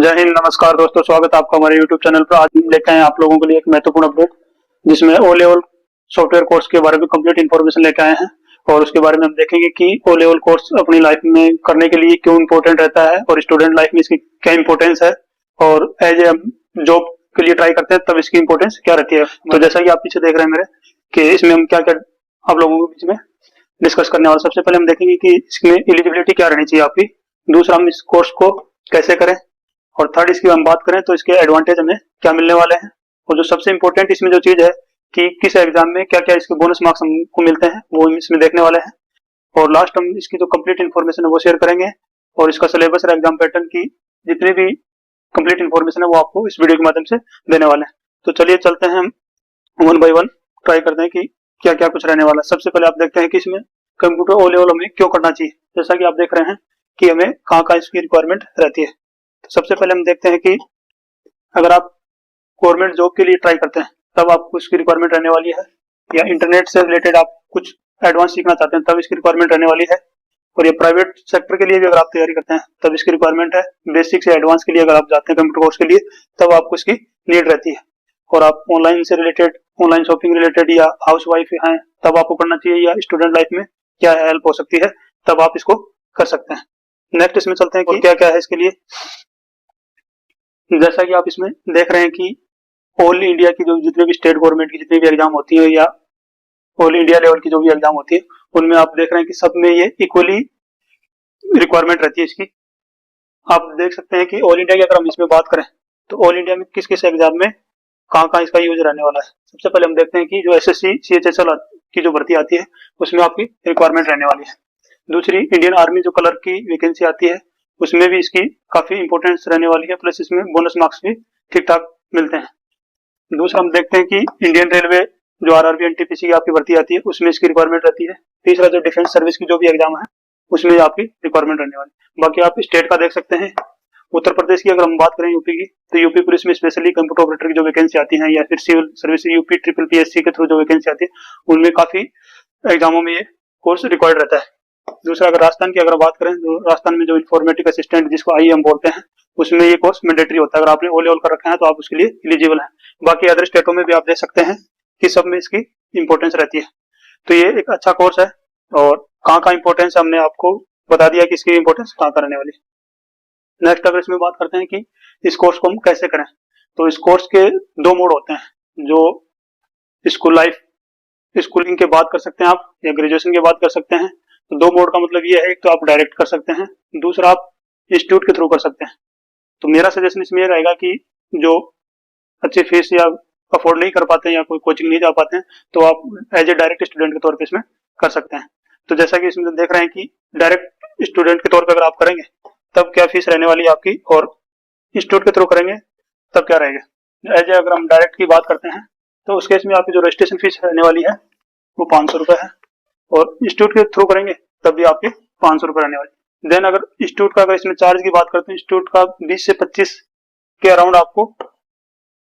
जय हिंद, नमस्कार दोस्तों, स्वागत है आपका हमारे YouTube चैनल पर। आज हम लेके आए हैं आप लोगों के लिए एक महत्वपूर्ण अपडेट, जिसमें ओ लेवल सॉफ्टवेयर कोर्स के बारे में कंप्लीट इन्फॉर्मेशन लेके आए हैं। और उसके बारे में हम देखेंगे कि ओ लेवल कोर्स अपनी लाइफ में करने के लिए क्यों इम्पोर्टेंट रहता है और स्टूडेंट लाइफ में इसकी क्या इंपॉर्टेंस है, और एज ए जॉब के लिए ट्राई करते हैं तब इसकी इंपॉर्टेंस क्या रहती है। तो जैसा कि आप पीछे देख रहे हैं मेरे, कि इसमें हम क्या क्या आप लोगों के बीच में डिस्कस करने वाले। सबसे पहले हम देखेंगे कि इसमें एलिजिबिलिटी क्या रहनी चाहिए आपकी, दूसरा हम इस कोर्स को कैसे करें, और थर्ड इसकी हम बात करें तो इसके एडवांटेज हमें क्या मिलने वाले हैं, और जो सबसे इंपॉर्टेंट इसमें जो चीज है कि किस एग्जाम में क्या क्या इसके बोनस मार्क्स हमको मिलते हैं वो इसमें देखने वाले हैं। और लास्ट हम इसकी जो कंप्लीट इन्फॉर्मेशन है वो शेयर करेंगे, और इसका सिलेबस और एग्जाम पैटर्न की जितनी भी कंप्लीट इन्फॉर्मेशन है वो आपको इस वीडियो के माध्यम से देने वाले हैं। तो चलिए चलते हैं, हम वन बाई वन ट्राई करते हैं कि क्या क्या कुछ रहने वाला है। सबसे पहले आप देखते हैं कि इसमें कंप्यूटर ओ लेवल हमें क्यों करना चाहिए। जैसा कि आप देख रहे हैं कि हमें कहाँ कहाँ इसकी रिक्वायरमेंट रहती है। तो सबसे पहले हम देखते हैं कि अगर आप गवर्नमेंट जॉब के लिए ट्राई करते हैं तब आपको इसकी रिक्वायरमेंट रहने वाली है, या इंटरनेट से रिलेटेड आप कुछ एडवांस सीखना चाहते हैं तब इसकी रिक्वायरमेंट रहने वाली है, और ये प्राइवेट सेक्टर के लिए भी अगर आप तैयारी करते हैं तब इसकी रिक्वायरमेंट है। बेसिक से एडवांस के लिए अगर आप जाते हैं कंप्यूटर कोर्स के लिए तब आपको इसकी नीड रहती है। और आप ऑनलाइन से रिलेटेड, ऑनलाइन शॉपिंग रिलेटेड, या हाउस वाइफ हैं तब आपको करना चाहिए, या स्टूडेंट लाइफ में क्या हेल्प हो सकती है तब आप इसको कर सकते हैं। नेक्स्ट इसमें चलते हैं कि क्या क्या है इसके लिए। जैसा कि आप इसमें देख रहे हैं कि ऑल इंडिया की जो जितने भी स्टेट गवर्नमेंट की जितनी भी एग्जाम होती है, या ऑल इंडिया लेवल की जो भी एग्जाम होती है, उनमें आप देख रहे हैं कि सब में ये इक्वली रिक्वायरमेंट रहती है इसकी। आप देख सकते हैं कि ऑल इंडिया की अगर हम इसमें बात करें तो ऑल इंडिया में किस किस एग्जाम में कहाँ कहाँ इसका यूज रहने वाला है। सबसे पहले हम देखते हैं कि जो एसएससी सीएचएसएल की जो भर्ती आती है उसमें आपकी रिक्वायरमेंट रहने वाली है। दूसरी, इंडियन आर्मी जो कलर की वैकेंसी आती है उसमें भी इसकी काफी इंपॉर्टेंस रहने वाली है, प्लस इसमें बोनस मार्क्स भी ठीक ठाक मिलते हैं। दूसरा हम देखते हैं कि इंडियन रेलवे जो आरआरबी एनटीपीसी की आपकी भर्ती आती है उसमें इसकी रिक्वायरमेंट रहती है। तीसरा, जो डिफेंस सर्विस की जो भी एग्जाम है उसमें आपकी रिक्वायरमेंट रहने वाली है। बाकी आप स्टेट का देख सकते हैं। उत्तर प्रदेश की अगर हम बात करें, यूपी की, तो यूपी पुलिस में स्पेशली कंप्यूटर ऑपरेटर की जो वैकेंसी आती है, या फिर civil service UP triple PSC के थ्रू जो वैकेंसी आती है उनमें काफी एग्जामों में ये कोर्स रिक्वायर्ड रहता है। दूसरा, अगर राजस्थान की अगर बात करें तो राजस्थान में जो इन्फॉर्मेटिक असिस्टेंट जिसको आईएएम बोलते हैं उसमें ये कोर्स मैंडेटरी होता है। अगर आपने ओ लेवल कर रखा है तो आप उसके लिए एलिजिबल हैं। बाकी अदर स्टेटों में भी आप देख सकते हैं कि सब में इसकी इंपॉर्टेंस रहती है। तो ये एक अच्छा कोर्स है, और कहाँ कहाँ इंपॉर्टेंस हमने आपको बता दिया कि इसकी इंपॉर्टेंस कहाँ कहाँ रहने वाली है। नेक्स्ट अगर इसमें बात करते हैं कि इस कोर्स को हम कैसे करें, तो इस कोर्स के दो मोड होते हैं। जो स्कूल लाइफ, स्कूलिंग के बाद कर सकते हैं आप, या ग्रेजुएशन के बाद कर सकते हैं। तो दो मोड का मतलब ये है, एक तो आप डायरेक्ट कर सकते हैं, दूसरा आप इंस्टीट्यूट के थ्रू कर सकते हैं। तो मेरा सजेशन इसमें ये रहेगा कि जो अच्छी फीस या अफोर्ड नहीं कर पाते हैं, या कोई कोचिंग नहीं जा पाते हैं, तो आप एज ए डायरेक्ट स्टूडेंट के तौर पे इसमें कर सकते हैं। तो जैसा कि इसमें देख रहे हैं कि डायरेक्ट स्टूडेंट के तौर पे अगर आप करेंगे तब क्या फीस रहने वाली है आपकी, और इंस्टीट्यूट के थ्रू करेंगे तब क्या रहेगा। एज ए अगर हम डायरेक्ट की बात करते हैं तो उस केस में आपकी जो रजिस्ट्रेशन फीस रहने वाली है वो 500 रुपए है, और इंस्टीट्यूट के थ्रू करेंगे तब भी आपके 500 रुपए रहने वाले। देन अगर इंस्टीट्यूट का अगर इसमें चार्ज की बात करते हैं, इंस्टीट्यूट का 20 से 25 के अराउंड आपको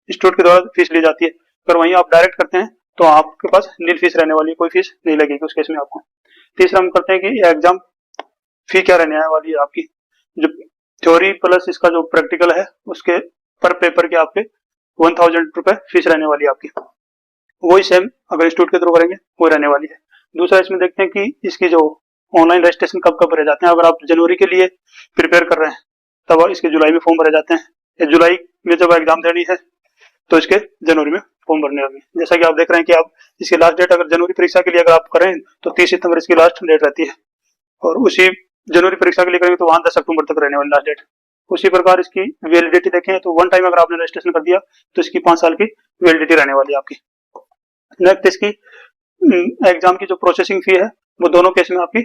इंस्टीट्यूट के द्वारा फीस ली जाती है। अगर वहीं आप डायरेक्ट करते हैं तो आपके पास नील फीस रहने वाली है, कोई फीस नहीं लगेगी उस केस में आपको। तीसरा हम करते हैं कि एग्जाम फी क्या रहने वाली है आपकी। जो थ्योरी प्लस इसका जो प्रैक्टिकल है उसके पर पेपर के आपके 1000 रुपए फीस रहने वाली है आपकी। वही सेम अगर इंस्टीट्यूट के थ्रू करेंगे वो रहने वाली है। दूसरा इसमें देखते हैं कि इसकी जो ऑनलाइन रजिस्ट्रेशन कब कब भरे जाते हैं। अगर आप जनवरी के लिए प्रिपेयर कर रहे हैं तब इसके जुलाई में फॉर्म भरे जाते हैं, या जुलाई में जब एग्जाम देनी है तो इसके जनवरी में फॉर्म भरने लगे। जैसा कि आप देख रहे हैं कि आप इसकी लास्ट डेट अगर जनवरी परीक्षा के लिए अगर आप करें तो 30 सितंबर इसकी लास्ट डेट रहती है, और उसी जनवरी परीक्षा के लिए करेंगे तो वहां 10 अक्टूबर तक रहने वाली लास्ट डेट। उसी प्रकार इसकी वैलिडिटी देखें तो वन टाइम अगर आपने रजिस्ट्रेशन कर दिया तो इसकी 5 साल की वैलिडिटी रहने वाली है आपकी। नेक्स्ट इसकी एग्जाम की जो प्रोसेसिंग फी है वो दोनों केस में आपकी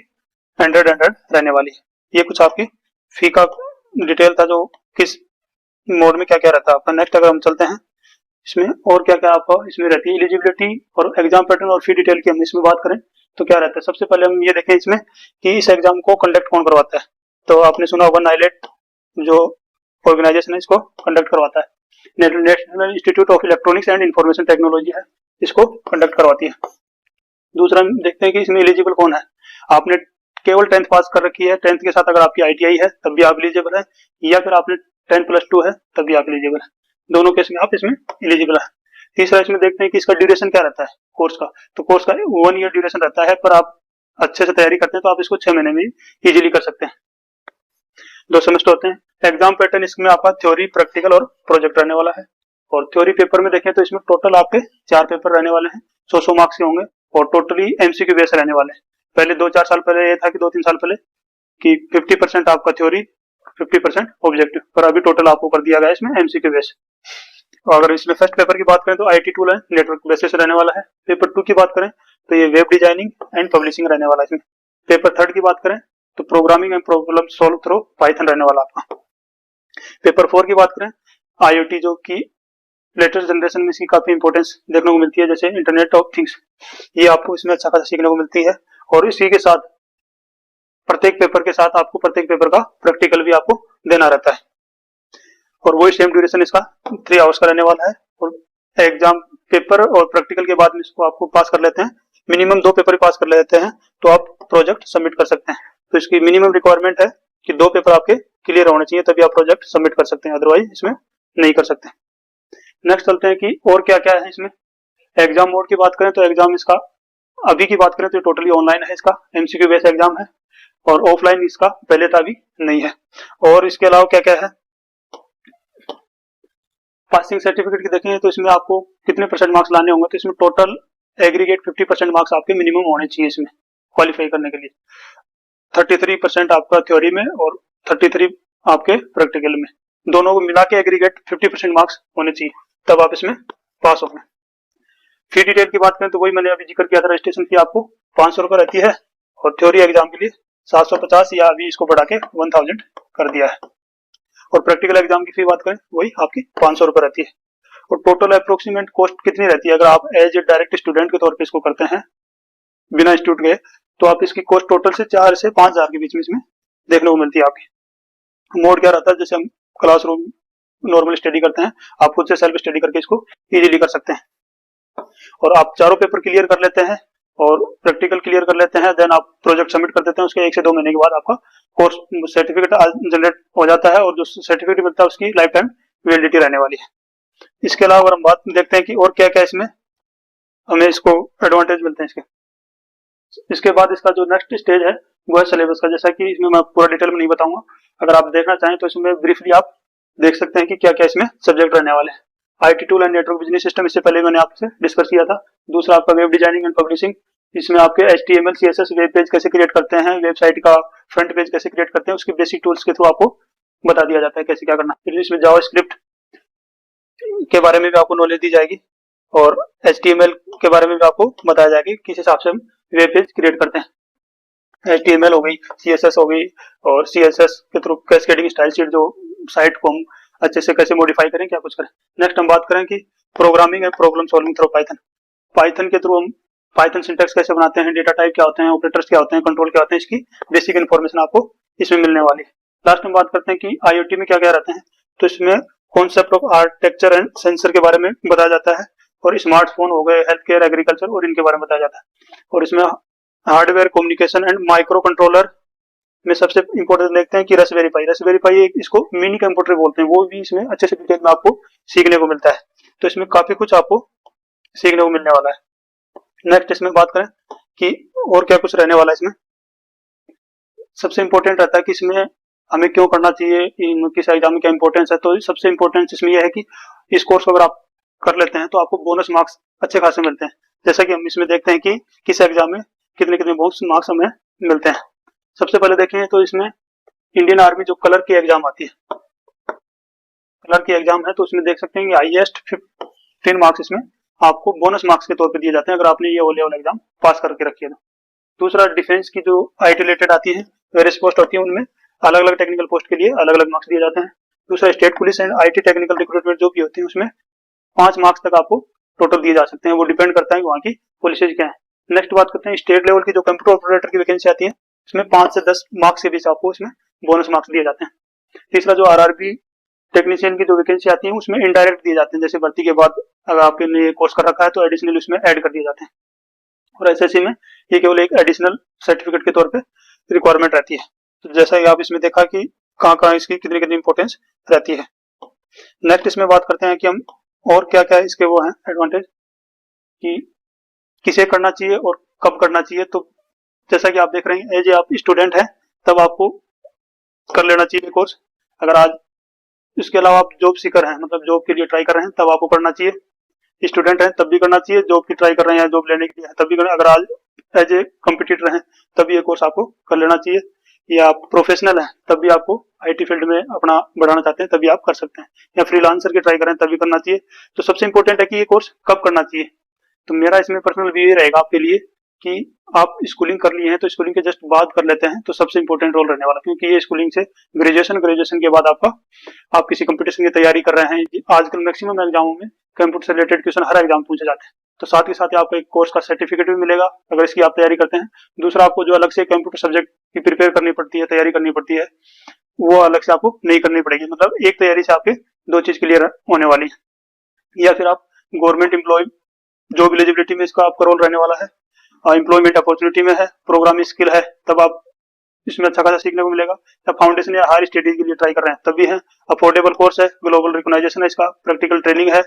100 रहने वाली है। ये कुछ आपकी फी का डिटेल था, जो किस मोड में क्या क्या रहता है आपका। नेक्स्ट अगर हम चलते हैं इसमें और क्या क्या आपका इसमें रहती है एलिजिबिलिटी और एग्जाम पैटर्न और फी डिटेल की हम इसमें बात करें तो क्या रहता है। सबसे पहले हम ये देखें इसमें कि इस एग्जाम को कंडक्ट कौन करवाता है। तो आपने सुना होगा नाइलेट जो ऑर्गेनाइजेशन है इसको कंडक्ट करवाता है। National institute of electronics and information technology है, इसको कंडक्ट करवाती है। दूसरा हम देखते हैं कि इसमें एलिजिबल कौन है। आपने केवल 10th पास कर रखी है, 10th के साथ अगर आपकी आईटीआई है तब भी आप एलिजिबल है, या फिर आपने 10+2 है तब भी आप एलिजिबल है। दोनों केस में आप इसमें एलिजिबल है। तीसरा इसमें देखते हैं कि इसका ड्यूरेशन क्या रहता है कोर्स का। तो कोर्स का 1 ईयर ड्यूरेशन रहता है, पर आप अच्छे से तैयारी करते हैं तो आप इसको 6 महीने में इजीली कर सकते हैं। 2 सेमेस्टर होते हैं। एग्जाम पैटर्न इसमें आपका थ्योरी, प्रैक्टिकल और प्रोजेक्ट रहने वाला है। और थ्योरी पेपर में देखें तो इसमें टोटल आपके 4 पेपर रहने वाले हैं, 100 मार्क्स के होंगे और टोटली एमसीक्यू बेस रहने वाले हैं। पहले 2-4 साल पहले ये था कि 2-3 साल पहले कि 50% आपका थ्योरी, 50% ऑब्जेक्टिव, पर अभी टोटल आपको कर दिया गया है इसमें एमसीक्यू बेस। और अगर इसमें फर्स्ट पेपर की बात करें तो आईटी टूल है, नेटवर्क बेसिस रहने वाला है। पेपर 2 की बात करें तो ये वेब डिजाइनिंग एंड पब्लिशिंग रहने वाला है इसमें। पेपर 3 की बात करें तो programming and problem solve through Python रहने वाला आपका। पेपर 4 की बात करें आईओटी, जो कि लेटेस्ट जनरेशन में इसकी काफी इंपॉर्टेंस देखने को मिलती है, जैसे इंटरनेट ऑफ थिंग्स, ये आपको इसमें अच्छा खासा सीखने को मिलती है। और इसी के साथ प्रत्येक पेपर के साथ आपको प्रत्येक पेपर का प्रैक्टिकल भी आपको देना रहता है। और वही सेम ड्यूरेशन इसका 3 आवर्स का रहने वाला है। और एग्जाम पेपर और प्रैक्टिकल के बाद में इसको आपको पास कर लेते हैं, मिनिमम 2 पेपर पास कर लेते हैं तो आप प्रोजेक्ट सबमिट कर सकते हैं। तो इसकी मिनिमम रिक्वायरमेंट है कि 2 पेपर आपके क्लियर होने चाहिए तभी आप प्रोजेक्ट सबमिट कर सकते हैं, अदरवाइज इसमें नहीं कर सकते। नेक्स्ट चलते हैं कि और क्या क्या है इसमें। एग्जाम मोड की बात करें तो एग्जाम इसका अभी की बात करें तो टोटली ऑनलाइन है, इसका एमसीक्यू बेस्ड एग्जाम है और ऑफलाइन इसका पहले था भी नहीं है। और इसके अलावा क्या क्या है, पासिंग सर्टिफिकेट की देखें तो इसमें आपको कितने % मार्क्स लाने होंगे, तो इसमें टोटल एग्रीगेट 50% मार्क्स आपके मिनिमम होने चाहिए इसमें क्वालिफाई करने के लिए। 33% आपका थ्योरी में और 33 आपके प्रैक्टिकल में, दोनों को मिला के एग्रीगेट 50% मार्क्स होने चाहिए, तब आप इसमें पास होंगे। फी डिटेल की बात करें तो वही मैंने अभी जिक्र किया था, रजिस्ट्रेशन फी आपको 500 रुपये रहती है और थ्योरी एग्जाम के लिए 750 या अभी इसको बढ़ा के 1000 कर दिया है। और प्रैक्टिकल एग्जाम की फी बात करें वही आपकी 500 रुपये रहती है। और टोटल अप्रोक्सीमेट कॉस्ट कितनी रहती है, अगर आप एज ए डायरेक्ट स्टूडेंट के तौर पे इसको करते हैं बिना इंस्टीट्यूट गए, तो आप इसकी कॉस्ट टोटल से 4 से 5,000 के बीच में इसमें देखने को मिलती है आपकी। मोड क्या रहता है, जैसे हम क्लासरूम नॉर्मल स्टडी करते हैं, आप खुद से सेल्फ स्टडी करके इसको इजीली कर सकते हैं। और आप चारों पेपर क्लियर कर लेते हैं और प्रैक्टिकल क्लियर कर लेते हैं, देन आप प्रोजेक्ट सबमिट कर देते हैं। उसके 1 से 2 महीने के बाद आपका कोर्स सर्टिफिकेट जनरेट हो जाता है और जो सर्टिफिकेट मिलता है उसकी लाइफ टाइम वैलिडिटी रहने वाली है। इसके अलावा हम बात देखते हैं कि और क्या क्या इसमें हमें इसको एडवांटेज मिलते हैं इसके बाद इसका जो नेक्स्ट स्टेज है वो है सिलेबस का। जैसा कि इसमें मैं पूरा डिटेल में नहीं बताऊंगा, अगर आप देखना चाहें तो इसमें ब्रीफली आप देख सकते हैं कि क्या क्या इसमें सब्जेक्ट रहने वाले हैं। IT tool and network business system, इससे पहले मैंने आपसे डिस्कस किया था। दूसरा आपका वेब डिजाइनिंग एंड पब्लिशिंग, इसमें आपके HTML CSS वेब पेज कैसे क्रिएट करते हैं, वेबसाइट का फ्रंट पेज कैसे क्रिएट करते हैं, उसके बेसिक टूल्स के थ्रू आपको बता दिया जाता है कैसे क्या करना। फिर इसमें जावास्क्रिप्ट के बारे में भी आपको नॉलेज दी जाएगी और HTML के बारे में भी आपको बताया जाएगा कि किस हिसाब से हम वेब पेज क्रिएट करते हैं। HTML हो गई, CSS हो गई और CSS के थ्रू कैस्केडिंग स्टाइल शीट, जो साइट को हम अच्छे से कैसे मॉडिफाई करें, क्या कुछ करें। नेक्स्ट हम बात करें कि programming and problem solving through Python. Python के थ्रू हम पाइथन सिंटैक्स कैसे बनाते हैं, डेटा टाइप क्या होते हैं, ऑपरेटर्स क्या होते हैं, कंट्रोल क्या होते हैं, इसकी बेसिक इन्फॉर्मेशन आपको इसमें मिलने वाली है। लास्ट में बात करते हैं कि IoT में क्या क्या रहते हैं, तो इसमें concept of architecture and sensor के बारे में बताया जाता है और स्मार्टफोन हो गए, हेल्थ केयर, एग्रीकल्चर और इनके बारे में बताया जाता है। और इसमें hardware, communication and micro controller में सबसे इंपॉर्टेंट देखते हैं कि रास्पबेरी पाई, इसको मिनी कंप्यूटर बोलते हैं, वो भी इसमें अच्छे से डिटेल में आपको सीखने को मिलता है। तो इसमें काफी कुछ आपको सीखने को मिलने वाला है। नेक्स्ट इसमें बात करें कि और क्या कुछ रहने वाला है इसमें, सबसे इंपॉर्टेंट रहता है कि इसमें हमें क्यों करना चाहिए, किस एग्जाम में क्या इंपॉर्टेंस है। तो सबसे इंपॉर्टेंस इसमें यह है कि इस कोर्स को अगर आप कर लेते हैं तो आपको बोनस मार्क्स अच्छे खासे मिलते हैं। जैसा कि हम इसमें देखते हैं कि किस एग्जाम में कितने कितने बोनस मार्क्स हमें मिलते हैं। सबसे पहले देखें तो इसमें इंडियन आर्मी जो कलर की एग्जाम आती है, कलर की एग्जाम है, तो उसमें देख सकते हैं कि हाईएस्ट 15 मार्क्स इसमें आपको बोनस मार्क्स के तौर पे दिए जाते हैं अगर आपने ये लेवल एग्जाम पास करके रखी है तो। दूसरा डिफेंस की जो IT रिलेटेड आती है, वेरियस पोस्ट होती है, उनमें अलग अलग टेक्निकल पोस्ट के लिए अलग अलग मार्क्स दिए जाते हैं। दूसरा state police and IT technical recruitment जो भी होती है, उसमें 5 मार्क्स तक आपको टोटल दिए जा सकते हैं, वो डिपेंड करता है कि वहाँ की पॉलिसीज क्या है। नेक्स्ट बात करते हैं स्टेट लेवल की जो कंप्यूटर ऑपरेटर की वैकेंसी आती है, इसमें 5 से 10 मार्क्स के बीच आपको इसमें बोनस मार्क्स दिए जाते हैं। तीसरा जो RRB टेक्नीशियन की जो वैकेंसी आती है, उसमें इनडायरेक्ट दिए जाते हैं, जैसे भर्ती के बाद अगर आपके लिए कोर्स कर रखा है तो एडिशनल उसमें ऐड कर दिए जाते हैं। और SSC में ये केवल एक एडिशनल सर्टिफिकेट के तौर पे रिक्वायरमेंट रहती है। तो जैसा कि आप इसमें देखा कि कहाँ कहाँ इसकी कितनी कितनी इंपॉर्टेंस रहती है। नेक्स्ट इसमें बात करते हैं कि हम और क्या क्या इसके वो हैं एडवांटेज कि किसे करना चाहिए और कब करना चाहिए। तो जैसा कि आप देख रहे हैं, एज आप स्टूडेंट हैं तब आपको कर लेना चाहिए कोर्स। अगर आज इसके अलावा आप जॉब सीकर हैं, मतलब जॉब के लिए ट्राई कर रहे हैं, तब आपको करना चाहिए। स्टूडेंट हैं तब भी करना चाहिए, जॉब की ट्राई कर रहे हैं, जॉब लेने के लिए तब भी करना। अगर आज एज ए कम्पिटिटर हैं तब ये कोर्स आपको कर लेना चाहिए। या आप प्रोफेशनल हैं तब भी आपको आईटी फील्ड में अपना बढ़ाना चाहते हैं तभी आप कर सकते हैं। या फ्रीलांसर की ट्राई कर रहे हैं तभी करना चाहिए। तो सबसे इंपॉर्टेंट है कि ये कोर्स कब करना चाहिए। तो मेरा इसमें पर्सनल व्यू ये रहेगा आपके लिए कि आप स्कूलिंग कर लिए हैं तो स्कूलिंग के जस्ट बाद कर लेते हैं तो सबसे इंपॉर्टेंट रोल रहने वाला, क्योंकि ये स्कूलिंग से ग्रेजुएशन के बाद आप किसी कंपटीशन की तैयारी कर रहे हैं। आजकल मैक्सिमम एग्जामों में कंप्यूटर से रिलेटेड क्वेश्चन हर एग्जाम पूछे जाते हैं। तो साथ ही साथ आपको एक कोर्स का सर्टिफिकेट भी मिलेगा अगर इसकी आप तैयारी करते हैं। दूसरा, आपको जो अलग से कंप्यूटर सब्जेक्ट की प्रिपेयर करनी पड़ती है, तैयारी करनी पड़ती है, वो अलग से आपको नहीं करनी पड़ेगी। मतलब एक तैयारी से आपके दो चीज क्लियर होने वाली है। या फिर आप गवर्नमेंट एम्प्लॉय जॉब एलिजिबिलिटी में इसका आपका रोल रहने वाला है, एम्प्लॉयमेंट अपॉर्चुनिटी में है, प्रोग्रामिंग स्किल है, तब आप इसमें अच्छा खासा सीखने को मिलेगा। या फाउंडेशन या हायर स्टडीज के लिए ट्राई कर रहे हैं तब भी है। अफोर्डेबल कोर्स है, ग्लोबल रिकॉग्नाइजेशन है इसका, प्रैक्टिकल ट्रेनिंग है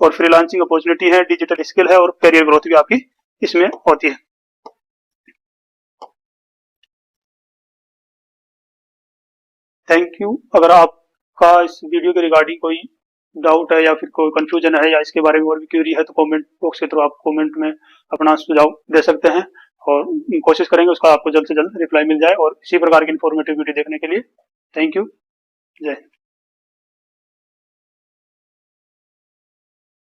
और फ्रीलांसिंग अपॉर्चुनिटी है, डिजिटल स्किल है और करियर ग्रोथ भी आपकी इसमें होती है। Thank you. अगर आपका इस वीडियो के रिगार्डिंग कोई डाउट है या फिर कोई कंफ्यूजन है या इसके बारे में और भी क्यूरी है तो कमेंट बॉक्स के थ्रू आप कमेंट में अपना सुझाव दे सकते हैं और कोशिश करेंगे उसका आपको जल्द से जल्द रिप्लाई मिल जाए। और इसी प्रकार की इन्फॉर्मेटिव वीडियो देखने के लिए थैंक यू। जय हिंद।